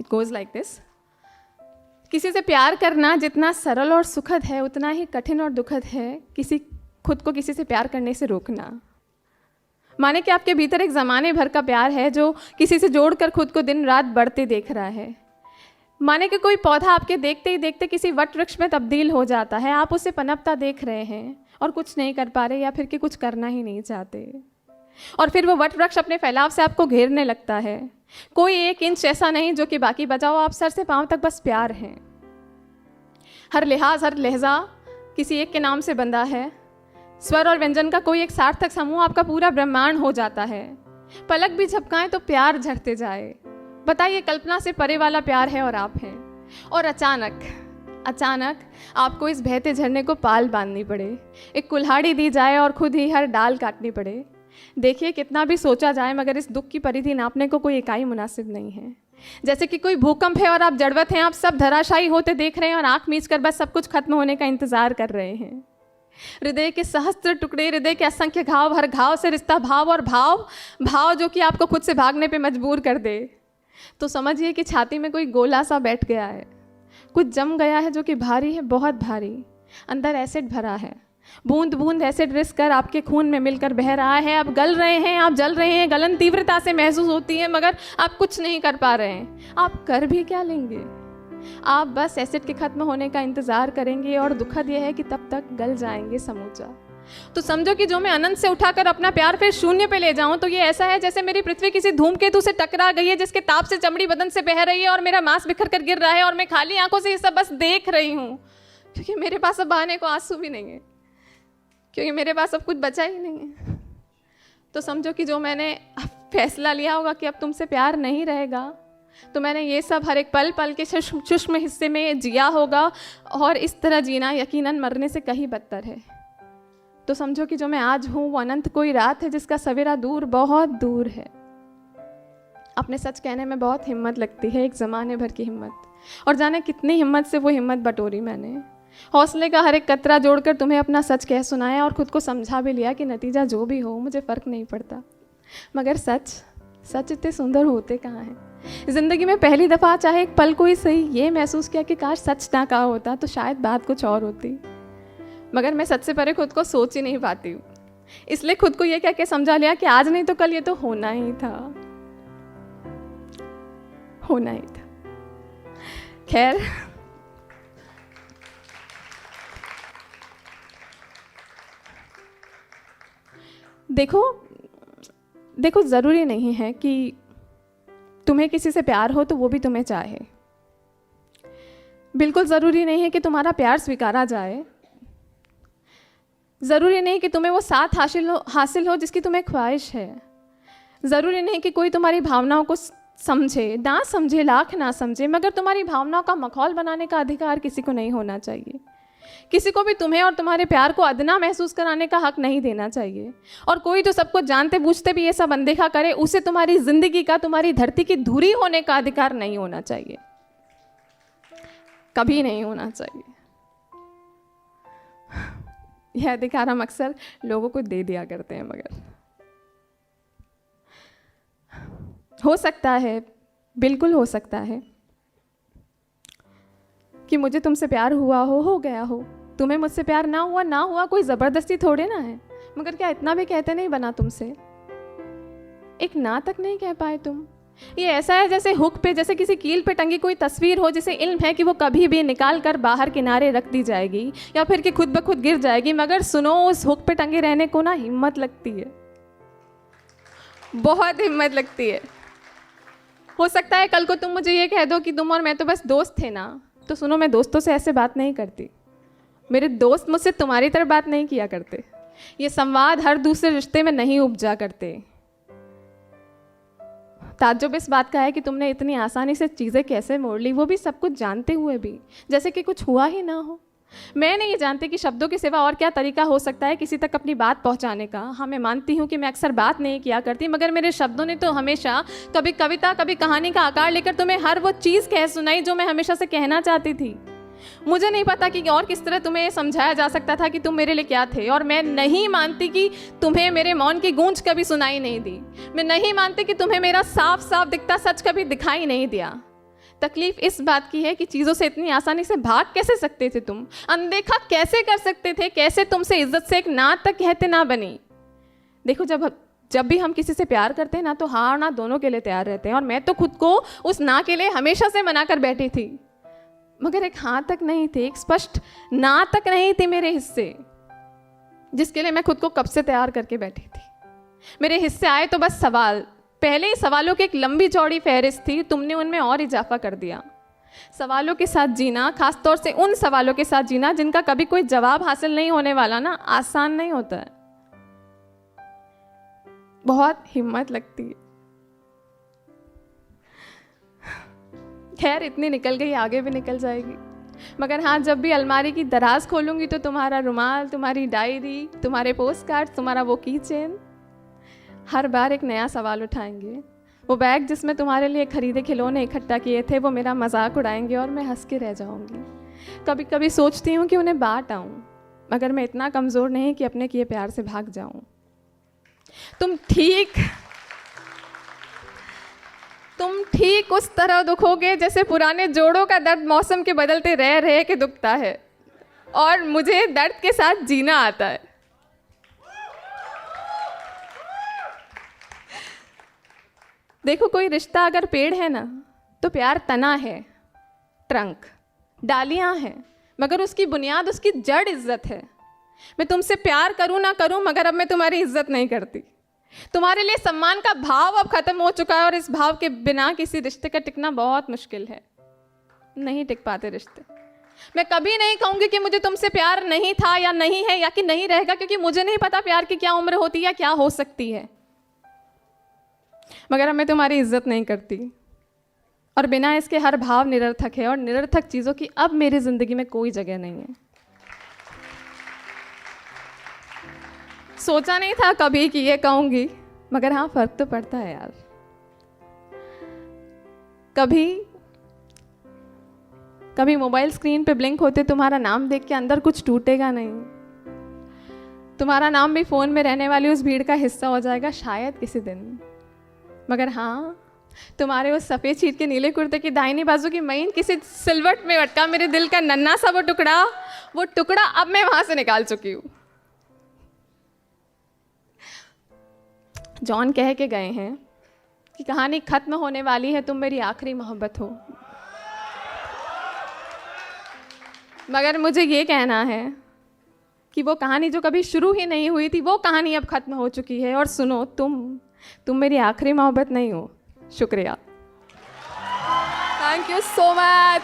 It goes like this. किसी से प्यार करना जितना सरल और सुखद है उतना ही कठिन और दुखद है खुद को किसी से प्यार करने से रोकना। माने कि आपके भीतर एक ज़माने भर का प्यार है जो किसी से जोड़कर खुद को दिन रात बढ़ते देख रहा है। माने कि कोई पौधा आपके देखते ही देखते किसी वट वृक्ष में तब्दील हो जाता है, आप उसे पनपता देख रहे हैं और कुछ नहीं कर पा रहे या फिर कि कुछ करना ही नहीं चाहते, और फिर वो वट वृक्ष अपने फैलाव से आपको घेरने लगता है। कोई 1 इंच ऐसा नहीं जो कि बाकी बचाओ, आप सर से पांव तक बस प्यार हैं। हर लिहाज हर लहजा किसी एक के नाम से बंधा है। स्वर और व्यंजन का कोई एक सार्थक समूह आपका पूरा ब्रह्मांड हो जाता है। पलक भी झपकाएं तो प्यार झड़ते जाए। बताइए, कल्पना से परे वाला प्यार है और आप हैं, और अचानक आपको इस बहते झरने को पाल बांधनी पड़े, एक कुल्हाड़ी दी जाए और खुद ही हर डाल काटनी पड़े। देखिए, कितना भी सोचा जाए मगर इस दुख की परिधि नापने को कोई इकाई मुनासिब नहीं है। जैसे कि कोई भूकंप है और आप जड़वत हैं, आप सब धराशायी होते देख रहे हैं और आंख मीच कर बस सब कुछ खत्म होने का इंतजार कर रहे हैं। हृदय के सहस्त्र टुकड़े, हृदय के असंख्य घाव, हर घाव से रिश्ता भाव, और भाव जो कि आपको खुद से भागने पे मजबूर कर दे। तो समझिए कि छाती में कोई गोला सा बैठ गया है, कुछ जम गया है जो कि भारी है, बहुत भारी। अंदर एसिड भरा है, बूंद बूंद एसिड रिस कर आपके खून में मिलकर बह रहा है। आप गल रहे हैं, आप जल रहे हैं, गलन तीव्रता से महसूस होती है मगर आप कुछ नहीं कर पा रहे हैं। आप कर भी क्या लेंगे? आप बस एसिड के खत्म होने का इंतजार करेंगे, और दुखद यह है कि तब तक गल जाएंगे समूचा। तो समझो कि जो मैं अनंत से उठाकर अपना प्यार फिर शून्य पे ले जाऊं, तो ये ऐसा है जैसे मेरी पृथ्वी किसी धूमकेतु से टकरा गई है जिसके ताप से चमड़ी बदन से बह रही है और मेरा मांस बिखर कर गिर रहा है, और मैं खाली आंखों से ये सब बस देख रही हूँ, क्योंकि मेरे पास अब बहाने को आंसू भी नहीं है, क्योंकि मेरे पास अब कुछ बचा ही नहीं है। तो समझो कि जो मैंने फैसला लिया होगा कि अब तुमसे प्यार नहीं रहेगा, तो मैंने ये सब हर एक पल पल के सूक्ष्म हिस्से में जिया होगा, और इस तरह जीना यकीनन मरने से कहीं बदतर है। तो समझो कि जो मैं आज हूँ वो अनंत कोई रात है जिसका सवेरा दूर, बहुत दूर है। अपने सच कहने में बहुत हिम्मत लगती है, एक ज़माने भर की हिम्मत, और जाने कितनी हिम्मत से वो हिम्मत बटोरी मैंने। हौसले का हर एक कतरा जोड़कर तुम्हें अपना सच कह सुनाया, और खुद को समझा भी लिया कि नतीजा जो भी हो मुझे फ़र्क नहीं पड़ता। मगर सच इतने सुंदर होते कहाँ हैं। ज़िंदगी में पहली दफ़ा चाहे एक पल को ही सही ये महसूस किया कि काश सच ना कहा होता तो शायद बात कुछ और होती, मगर मैं सच से परे खुद को सोच ही नहीं पाती हूँ। इसलिए खुद को ये कह के समझा लिया कि आज नहीं तो कल ये तो होना ही था। खैर, देखो ज़रूरी नहीं है कि तुम्हें किसी से प्यार हो तो वो भी तुम्हें चाहे। बिल्कुल ज़रूरी नहीं है कि तुम्हारा प्यार स्वीकारा जाए। ज़रूरी नहीं कि तुम्हें वो साथ हासिल हो जिसकी तुम्हें ख्वाहिश है। ज़रूरी नहीं कि कोई तुम्हारी भावनाओं को समझे, ना समझे, लाख ना समझे, मगर तुम्हारी भावनाओं का मखौल बनाने का अधिकार किसी को नहीं होना चाहिए। किसी को भी तुम्हें और तुम्हारे प्यार को अदना महसूस कराने का हक नहीं देना चाहिए। और कोई जो सबको जानते बूझते भी ये सब अनदेखा करे, उसे तुम्हारी ज़िंदगी का, तुम्हारी धरती की धुरी होने का अधिकार नहीं होना चाहिए, कभी नहीं होना चाहिए। यह अधिकार हम अक्सर लोगों को दे दिया करते हैं, मगर हो सकता है, बिल्कुल हो सकता है कि मुझे तुमसे प्यार हुआ हो गया हो, तुम्हें मुझसे प्यार ना हुआ कोई ज़बरदस्ती थोड़े ना है। मगर क्या इतना भी कहते नहीं बना तुमसे, एक ना तक नहीं कह पाए तुम। ये ऐसा है जैसे हुक पे, जैसे किसी कील पे टंगी कोई तस्वीर हो जिसे इल्म है कि वो कभी भी निकाल कर बाहर किनारे रख दी जाएगी या फिर कि खुद ब खुद गिर जाएगी, मगर सुनो, उस हुक पे टंगे रहने को ना हिम्मत लगती है, बहुत हिम्मत लगती है। हो सकता है कल को तुम मुझे ये कह दो कि तुम और मैं तो बस दोस्त थे ना, तो सुनो, मैं दोस्तों से ऐसे बात नहीं करती। मेरे दोस्त मुझसे तुम्हारी तरह बात नहीं किया करते। ये संवाद हर दूसरे रिश्ते में नहीं उपजा करते। ताज्जुब इस बात का है कि तुमने इतनी आसानी से चीज़ें कैसे मोड़ ली, वो भी सब कुछ जानते हुए भी, जैसे कि कुछ हुआ ही ना हो। मैं नहीं जानती कि शब्दों के सिवा और क्या तरीका हो सकता है किसी तक अपनी बात पहुंचाने का। हाँ, मैं मानती हूँ कि मैं अक्सर बात नहीं किया करती, मगर मेरे शब्दों ने तो हमेशा कभी कविता, कभी कहानी का आकार लेकर तुम्हें हर वो चीज़ कह सुनाई जो मैं हमेशा से कहना चाहती थी। मुझे नहीं पता कि और किस तरह तुम्हें समझाया जा सकता था कि तुम मेरे लिए क्या थे, और मैं नहीं मानती कि तुम्हें मेरे मौन की गूंज कभी सुनाई नहीं दी। मैं नहीं मानती कि तुम्हें मेरा साफ साफ दिखता सच कभी दिखाई नहीं दिया। तकलीफ इस बात की है कि चीज़ों से इतनी आसानी से भाग कैसे सकते थे तुम, अनदेखा कैसे कर सकते थे, कैसे तुमसे इज्जत से एक ना तक कहते ना बनी। देखो, जब भी हम किसी से प्यार करते हैं ना, तो हाँ और ना दोनों के लिए तैयार रहते हैं, और मैं तो खुद को उस ना के लिए हमेशा से मना कर बैठी थी, मगर एक हाँ तक नहीं थी, एक स्पष्ट ना तक नहीं थी मेरे हिस्से, जिसके लिए मैं खुद को कब से तैयार करके बैठी थी। मेरे हिस्से आए तो बस सवाल, पहले ही सवालों की एक लंबी चौड़ी फहरिस्त थी, तुमने उनमें और इजाफा कर दिया। सवालों के साथ जीना, खासतौर से उन सवालों के साथ जीना जिनका कभी कोई जवाब हासिल नहीं होने वाला ना, आसान नहीं होता है, बहुत हिम्मत लगती है। खैर, इतनी निकल गई, आगे भी निकल जाएगी। मगर हाँ, जब भी अलमारी की दराज खोलूंगी तो तुम्हारा रुमाल, तुम्हारी डायरी, तुम्हारे पोस्ट कार्ड, तुम्हारा वो की चेन, हर बार एक नया सवाल उठाएंगे। वो बैग जिसमें तुम्हारे लिए खरीदे खिलौने इकट्ठा किए थे, वो मेरा मजाक उड़ाएंगे और मैं हंस के रह जाऊंगी। कभी कभी सोचती हूँ कि उन्हें बांट आऊँ, मगर मैं इतना कमज़ोर नहीं कि अपने किए प्यार से भाग जाऊँ। तुम ठीक उस तरह दुखोगे जैसे पुराने जोड़ों का दर्द मौसम के बदलते रह रहे के दुखता है, और मुझे दर्द के साथ जीना आता है। देखो, कोई रिश्ता अगर पेड़ है ना, तो प्यार तना है, ट्रंक, डालियां हैं, मगर उसकी बुनियाद, उसकी जड़ इज्जत है। मैं तुमसे प्यार करूं ना करूं, मगर अब मैं तुम्हारी इज्जत नहीं करती। तुम्हारे लिए सम्मान का भाव अब खत्म हो चुका है, और इस भाव के बिना किसी रिश्ते का टिकना बहुत मुश्किल है। नहीं टिक पाते रिश्ते। मैं कभी नहीं कहूंगी कि मुझे तुमसे प्यार नहीं था या नहीं है या कि नहीं रहेगा, क्योंकि मुझे नहीं पता प्यार की क्या उम्र होती है या क्या हो सकती है, मगर अब मैं तुम्हारी इज्जत नहीं करती, और बिना इसके हर भाव निरर्थक है, और निरर्थक चीज़ों की अब मेरी ज़िंदगी में कोई जगह नहीं है। सोचा नहीं था कभी कि ये कहूँगी, मगर हाँ, फर्क तो पड़ता है यार। कभी मोबाइल स्क्रीन पे ब्लिंक होते तुम्हारा नाम देख के अंदर कुछ टूटेगा नहीं। तुम्हारा नाम भी फ़ोन में रहने वाली उस भीड़ का हिस्सा हो जाएगा शायद किसी दिन, मगर हाँ, तुम्हारे उस सफ़ेद शीट के नीले कुर्ते की दाहिनी बाजू की महीन किसी सिलवट में अटका मेरे दिल का नन्हा सा वो टुकड़ा अब मैं वहाँ से निकाल चुकी हूँ। जॉन कह के गए हैं कि कहानी खत्म होने वाली है, तुम मेरी आखिरी मोहब्बत हो, मगर मुझे ये कहना है कि वो कहानी जो कभी शुरू ही नहीं हुई थी, वो कहानी अब खत्म हो चुकी है। और सुनो, तुम मेरी आखिरी मोहब्बत नहीं हो। शुक्रिया। Thank you so much.